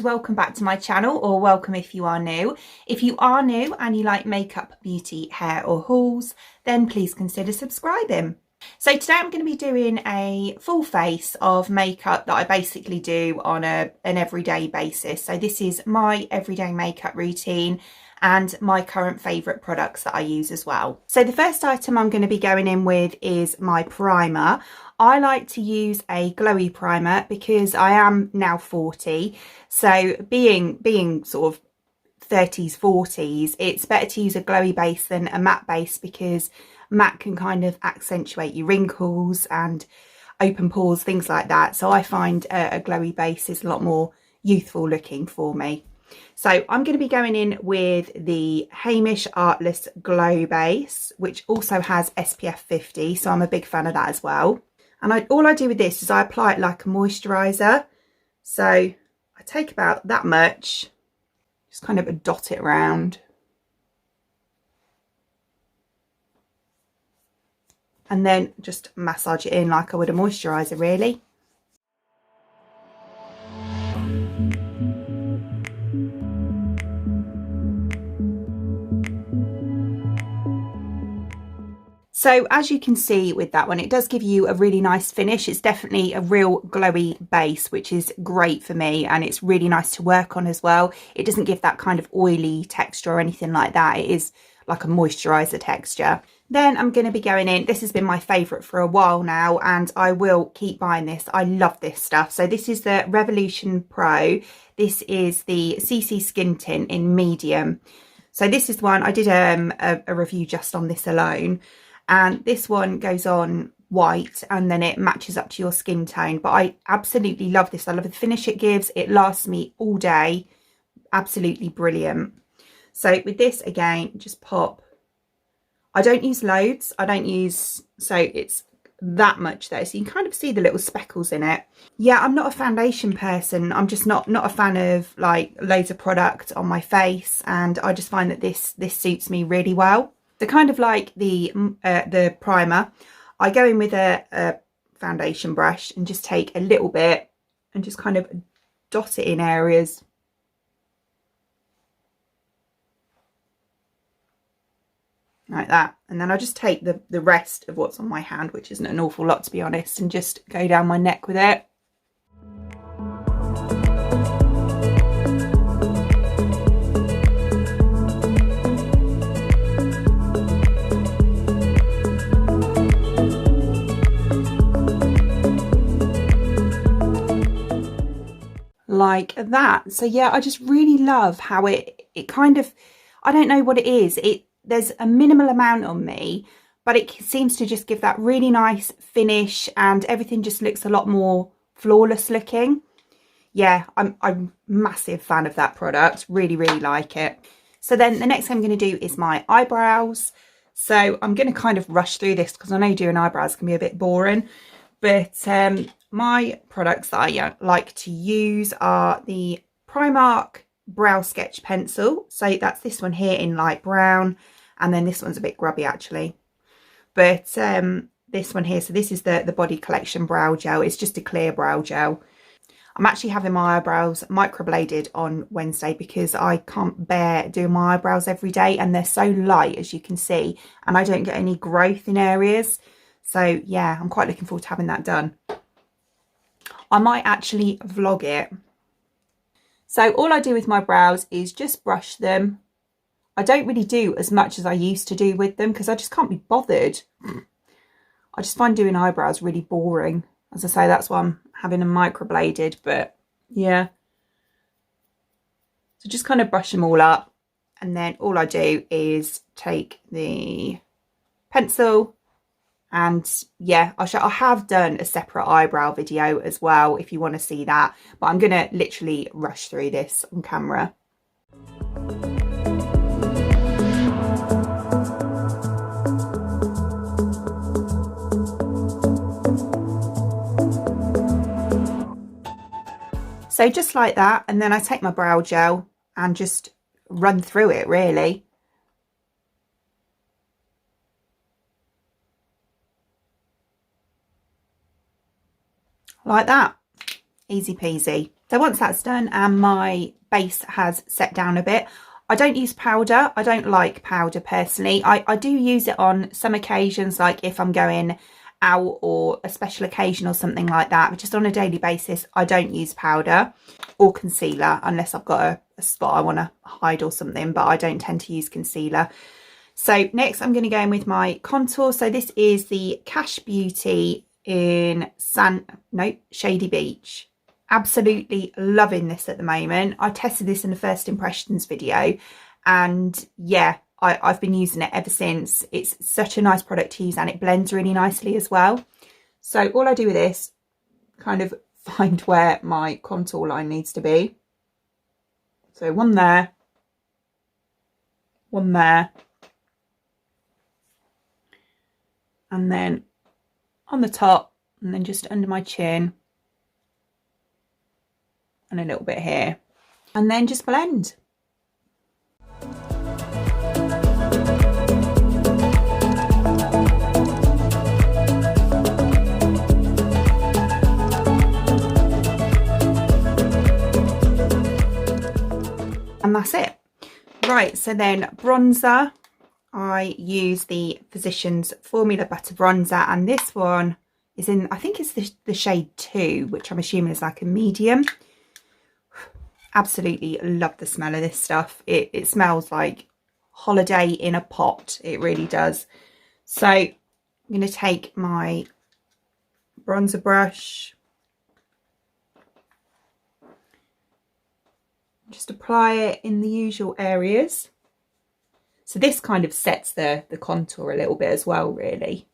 welcome back to my channel, or welcome if you are new. If you are new and you like makeup, beauty, hair or hauls, then please consider subscribing. So today I'm going to be doing a full face of makeup that I basically do on an everyday basis. So this is my everyday makeup routine and my current favourite products that I use as well. So the first item I'm going to be going in with is my primer. I like to use a glowy primer because I am now 40. So being sort of 30s, 40s, it's better to use a glowy base than a matte base because matte can kind of accentuate your wrinkles and open pores, things like that. So I find a glowy base is a lot more youthful looking for me. So I'm going to be going in with the Hamish Artless Glow Base, which also has SPF 50. So I'm a big fan of that as well. And all I do with this is I apply it like a moisturiser. So I take about that much, just kind of dot it around. And then just massage it in like I would a moisturiser, really. So as you can see with that one, it does give you a really nice finish. It's definitely a real glowy base, which is great for me, and it's really nice to work on as well. It doesn't give that kind of oily texture or anything like that. It is like a moisturiser texture. Then I'm going to be going in, this has been my favourite for a while now, and I will keep buying this. I love this stuff. So this is the Revolution Pro. This is the CC Skin Tint in medium. So this is one, I did a review just on this alone. And this one goes on white and then it matches up to your skin tone. But I absolutely love this. I love the finish it gives. It lasts me all day. Absolutely brilliant. So with this, again, just pop. I don't use loads. I don't use, so it's that much there. So you can kind of see the little speckles in it. Yeah, I'm not a foundation person. I'm just not a fan of like loads of product on my face. And I just find that this suits me really well. So kind of like the primer, I go in with a foundation brush and just take a little bit and just kind of dot it in areas. Like that. And then I just take the rest of what's on my hand, which isn't an awful lot to be honest, and just go down my neck with it. Like that. So yeah, I just really love how it kind of, I don't know what it is, there's a minimal amount on me, but it seems to just give that really nice finish and everything just looks a lot more flawless looking. Yeah, I'm a massive fan of that product, really like it. So then the next thing I'm going to do is my eyebrows. So I'm going to kind of rush through this because I know doing eyebrows can be a bit boring, but my products that I like to use are the Primark Brow Sketch Pencil. So that's this one here in light brown. And then this one's a bit grubby actually. But this one here, so this is the Body Collection Brow Gel. It's just a clear brow gel. I'm actually having my eyebrows microbladed on Wednesday because I can't bear doing my eyebrows every day. And they're so light, as you can see. And I don't get any growth in areas. So yeah, I'm quite looking forward to having that done. I might actually vlog it. So all I do with my brows is just brush them. I don't really do as much as I used to do with them because I just can't be bothered. I just find doing eyebrows really boring. As I say, that's why I'm having them microbladed, but yeah. So just kind of brush them all up. And then all I do is take the pencil. And yeah, I have done a separate eyebrow video as well if you want to see that. But I'm going to literally rush through this on camera. So just like that. And then I take my brow gel and just run through it really. Like that. easy peasy. So once that's done and my base has set down a bit, I don't use powder. I don't like powder personally. I do use it on some occasions, like if I'm going out or a special occasion or something like that, but just on a daily basis I don't use powder or concealer unless I've got a spot I want to hide or something, but I don't tend to use concealer. So next I'm going to go in with my contour. So this is the Cash Beauty in Shady Beach. Absolutely loving this at the moment. I tested this in the first impressions video and yeah, I've been using it ever since. It's such a nice product to use and it blends really nicely as well. So all I do with this, kind of find where my contour line needs to be. So one there, and then on the top, and then just under my chin, and a little bit here, and then just blend. And that's it. Right, so then bronzer, I use the Physicians Formula Butter Bronzer, and this one is in, I think it's the shade 2, which I'm assuming is like a medium. Absolutely love the smell of this stuff. It smells like holiday in a pot. It really does. So I'm going to take my bronzer brush, just apply it in the usual areas. So this kind of sets the contour a little bit as well, really.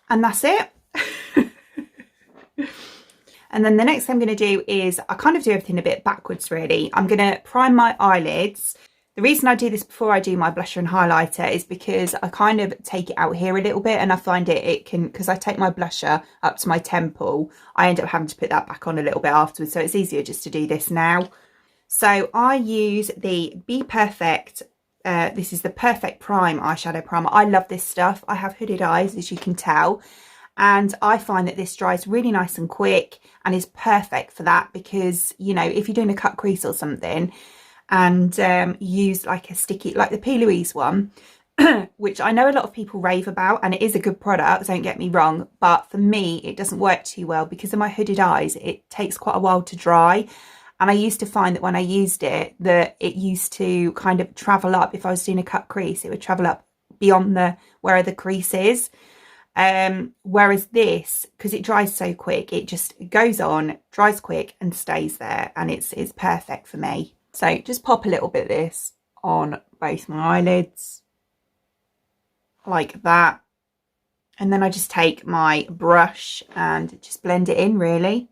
And that's it. And then the next thing I'm going to do is, I kind of do everything a bit backwards really. I'm going to prime my eyelids. The reason I do this before I do my blusher and highlighter is because I kind of take it out here a little bit, and I find it can, because I take my blusher up to my temple, I end up having to put that back on a little bit afterwards, so it's easier just to do this now. So I use the Be Perfect, this is the Perfect Prime eyeshadow primer. I love this stuff. I have hooded eyes, as you can tell, and I find that this dries really nice and quick and is perfect for that, because, you know, if you're doing a cut crease or something, and use like a sticky, like the P. Louise one, which I know a lot of people rave about, and it is a good product, don't get me wrong, but for me it doesn't work too well because of my hooded eyes. It takes quite a while to dry, and I used to find that when I used it, that it used to kind of travel up. If I was doing a cut crease, it would travel up beyond where the crease is. Whereas this, because it dries so quick, it just goes on, dries quick and stays there, and it's perfect for me. So just pop a little bit of this on both my eyelids, like that. And then I just take my brush and just blend it in, really.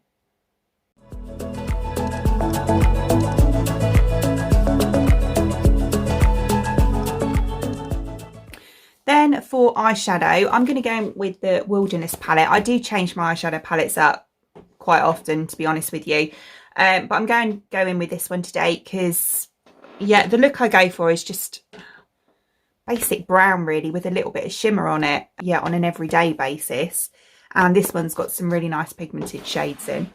Then for eyeshadow, I'm going to go in with the Wilderness palette. I do change my eyeshadow palettes up quite often, to be honest with you. But I'm going to go in with this one today because, yeah, the look I go for is just basic brown, really, with a little bit of shimmer on it. Yeah, on an everyday basis. And this one's got some really nice pigmented shades in.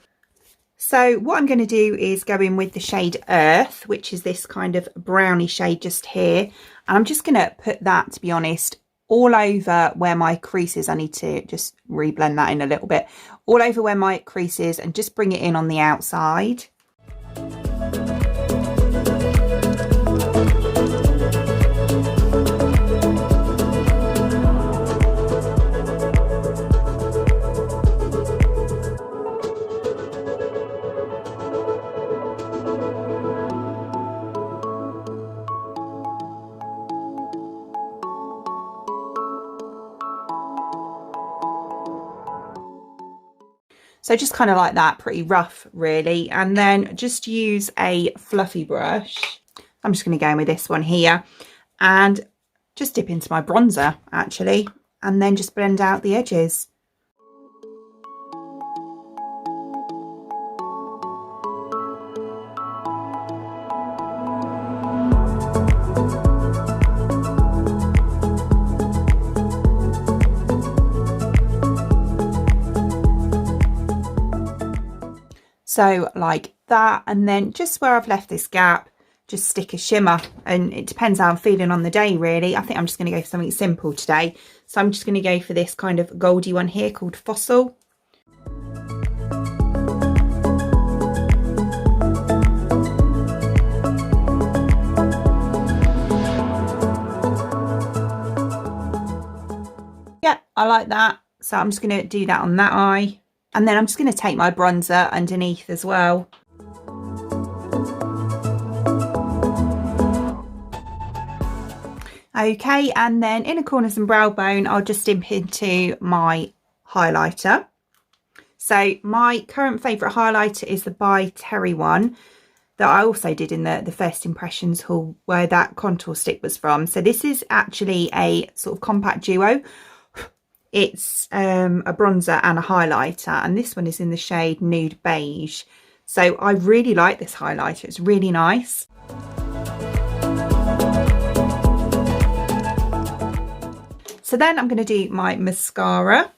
So what I'm going to do is go in with the shade Earth, which is this kind of browny shade just here. And I'm just going to put that, to be honest, all over where my creases. I need to just reblend that in a little bit. All over where my creases, and just bring it in on the outside. So just kind of like that, pretty rough really. And then just use a fluffy brush. I'm just going to go in with this one here and just dip into my bronzer actually, and then just blend out the edges. So like that, and then just where I've left this gap, just stick a shimmer, and it depends how I'm feeling on the day really. I think I'm just going to go for something simple today. So I'm just going to go for this kind of goldy one here called Fossil. Yeah, I like that. So I'm just going to do that on that eye. And then I'm just going to take my bronzer underneath as well. Okay, and then inner corners and brow bone, I'll just dip into my highlighter. So my current favourite highlighter is the By Terry one that I also did in the first impressions haul, where that contour stick was from. So this is actually a sort of compact duo. It's a bronzer and a highlighter, and this one is in the shade Nude Beige. So I really like this highlighter, it's really nice. So then I'm going to do my mascara.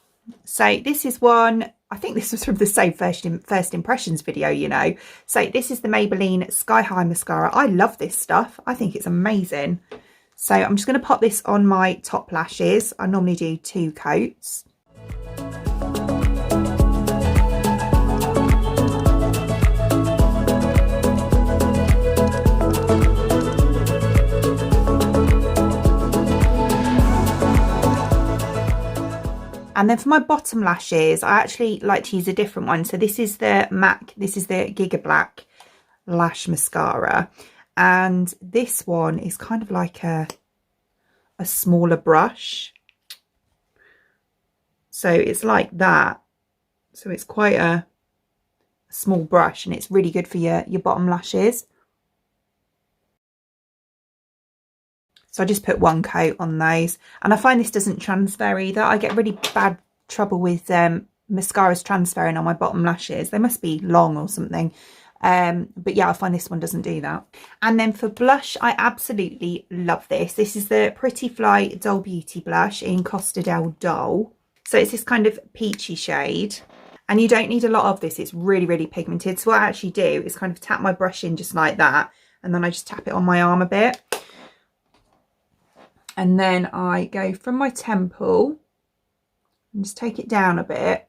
So this is one, I think this was from the same first impressions video, you know. So this is the Maybelline Sky High Mascara. I love this stuff. I think it's amazing. So I'm just going to pop this on my top lashes. I normally do 2 coats. And then for my bottom lashes, I actually like to use a different one. So this is the MAC, this is the Giga Black Lash Mascara. And this one is kind of like a smaller brush. So it's like that. So it's quite a small brush, and it's really good for your bottom lashes. So I just put 1 coat on those, and I find this doesn't transfer either. I get really bad trouble with mascaras transferring on my bottom lashes. They must be long or something. But yeah, I find this one doesn't do that. And then for blush, I absolutely love this. This is the Pretty Fly Doll Beauty blush in Costa del Doll. So it's this kind of peachy shade, and you don't need a lot of this. It's really, really pigmented. So what I actually do is kind of tap my brush in just like that, and then I just tap it on my arm a bit. And then I go from my temple and just take it down a bit.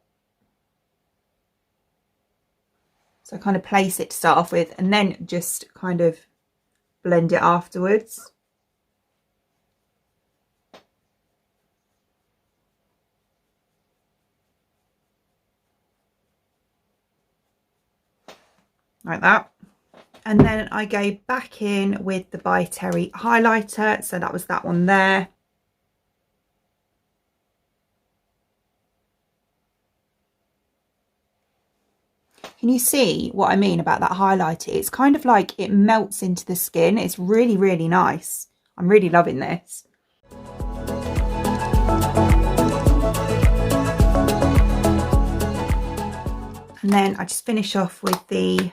So I kind of place it to start off with, and then just kind of blend it afterwards. Like that. And then I go back in with the By Terry highlighter. So that was that one there. Can you see what I mean about that highlighter? It's kind of like it melts into the skin. It's really, really nice. I'm really loving this. And then I just finish off with the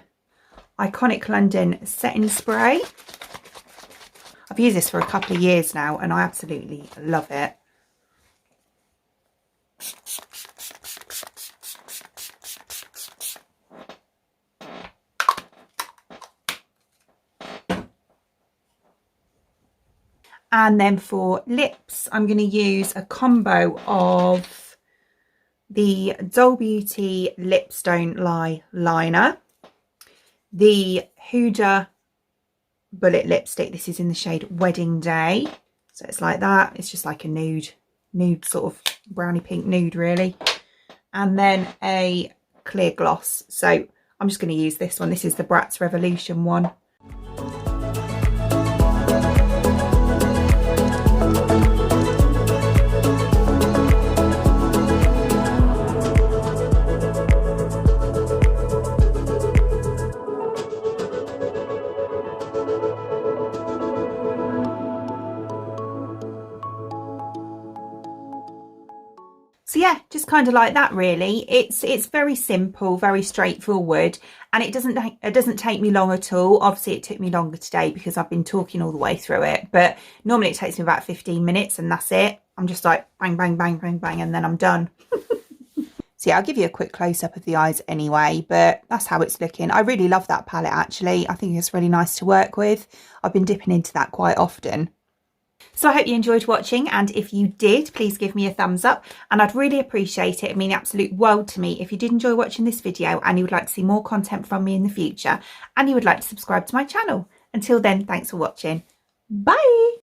Iconic London setting spray. I've used this for a couple of years now, and I absolutely love it. And then for lips, I'm going to use a combo of the Doll Beauty Lips Don't Lie liner, the Huda Bullet lipstick. This is in the shade Wedding Day. So it's like that. It's just like a nude sort of brownie pink nude really. And then a clear gloss. So I'm just going to use this one. This is the Bratz Revolution one. So yeah, just kind of like that really. It's very simple, very straightforward, and it doesn't take me long at all. Obviously it took me longer today because I've been talking all the way through it, but normally it takes me about 15 minutes and that's it. I'm just like bang, bang, bang, bang, bang, and then I'm done. So yeah, I'll give you a quick close-up of the eyes anyway, but that's how it's looking. I really love that palette actually. I think it's really nice to work with. I've been dipping into that quite often. So I hope you enjoyed watching, and if you did, please give me a thumbs up and I'd really appreciate it. It'd mean the absolute world to me if you did enjoy watching this video and you would like to see more content from me in the future and you would like to subscribe to my channel. Until then, thanks for watching. Bye!